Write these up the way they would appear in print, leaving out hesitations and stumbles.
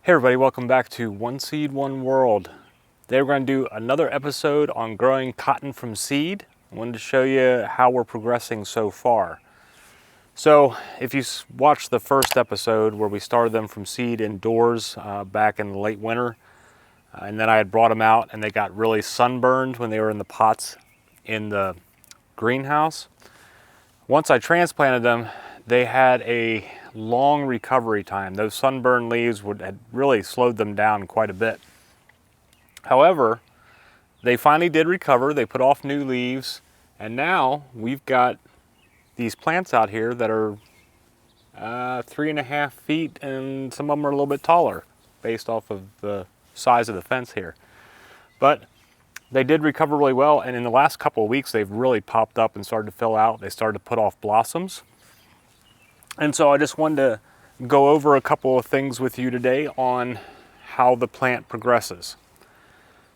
Hey everybody, welcome back to One Seed, One World. Today we're going to do another episode on growing cotton from seed. I wanted to show you how we're progressing so far. So if you watched the first episode where we started them from seed indoors back in the late winter, and then I had brought them out and they got really sunburned when they were in the pots in the greenhouse. Once I transplanted them, they had a long recovery time. Those sunburned leaves had really slowed them down quite a bit. However, they finally did recover. They put off new leaves, and now we've got these plants out here that are 3.5 feet, and some of them are a little bit taller based off of the size of the fence here. But they did recover really well, and in the last couple of weeks they've really popped up and started to fill out. They started to put off blossoms. And so I just wanted to go over a couple of things with you today on how the plant progresses.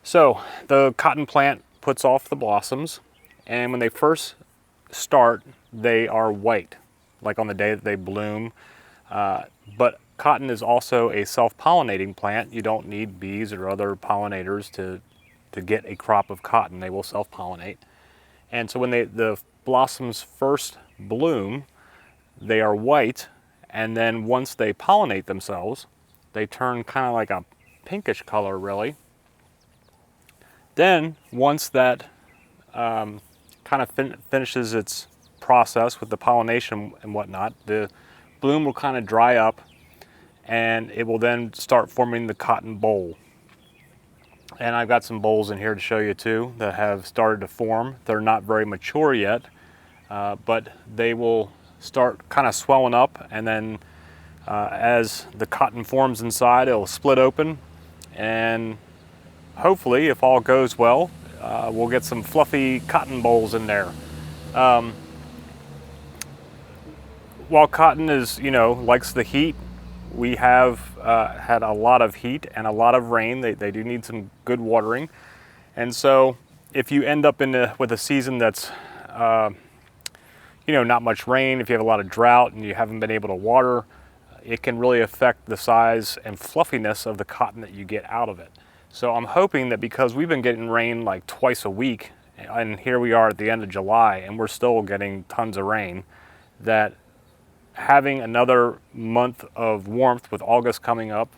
So the cotton plant puts off the blossoms, and when they first start, they are white, like on the day that they bloom. But cotton is also a self-pollinating plant. You don't need bees or other pollinators to get a crop of cotton. They will self-pollinate. And so when the blossoms first bloom, they are white, and then once they pollinate themselves, they turn kind of like a pinkish color, really. Then, once that kind of finishes its process with the pollination and whatnot, the bloom will kind of dry up, and it will then start forming the cotton boll. And I've got some bolls in here to show you too that have started to form. They're not very mature yet, but they will start kind of swelling up, and then as the cotton forms inside, it'll split open, and hopefully, if all goes well, we'll get some fluffy cotton bolls in there. While cotton is, likes the heat, we have had a lot of heat and a lot of rain. They do need some good watering, and so if you end up with a season that's not much rain, if you have a lot of drought and you haven't been able to water, it can really affect the size and fluffiness of the cotton that you get out of it. So I'm hoping that because we've been getting rain like twice a week, and here we are at the end of July and we're still getting tons of rain, that having another month of warmth with August coming up,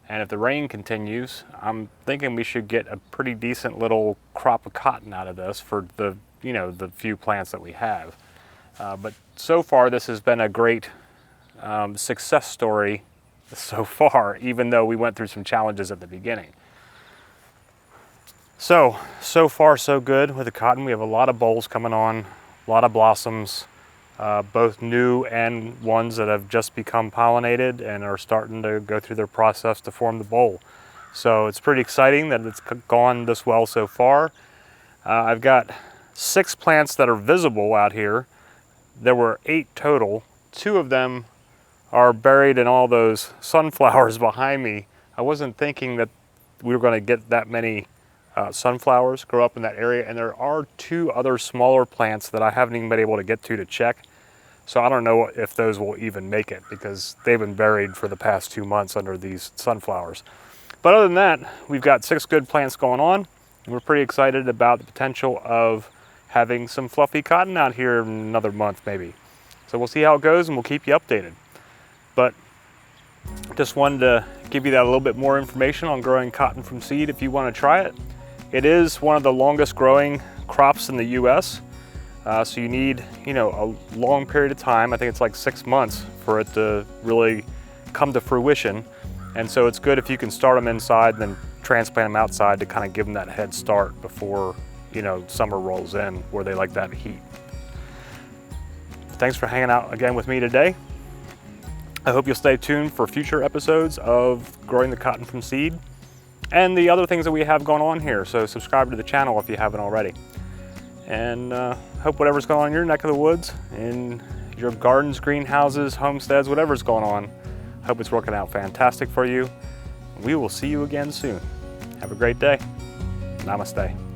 and if the rain continues, I'm thinking we should get a pretty decent little crop of cotton out of this for the few plants that we have. But so far, this has been a great success story so far, even though we went through some challenges at the beginning. So far so good with the cotton. We have a lot of bolls coming on, a lot of blossoms, both new and ones that have just become pollinated and are starting to go through their process to form the boll. So it's pretty exciting that it's gone this well so far. I've got 6 plants that are visible out here. There were 8 total. 2 of them are buried in all those sunflowers behind me. I wasn't thinking that we were going to get that many sunflowers grow up in that area, and there are 2 other smaller plants that I haven't even been able to get to check. So I don't know if those will even make it because they've been buried for the past 2 months under these sunflowers. But other than that, we've got 6 good plants going on, and we're pretty excited about the potential of having some fluffy cotton out here in another month maybe. So we'll see how it goes and we'll keep you updated. But just wanted to give you that a little bit more information on growing cotton from seed if you want to try it. It is one of the longest growing crops in the US. So you need, a long period of time. I think it's like 6 months for it to really come to fruition. And so it's good if you can start them inside and then transplant them outside to kind of give them that head start before summer rolls in where they like that heat. Thanks for hanging out again with me today. I hope you'll stay tuned for future episodes of growing the cotton from seed and the other things that we have going on here. So subscribe to the channel if you haven't already. And hope whatever's going on in your neck of the woods, in your gardens, greenhouses, homesteads, whatever's going on, hope it's working out fantastic for you. We will see you again soon. Have a great day. Namaste.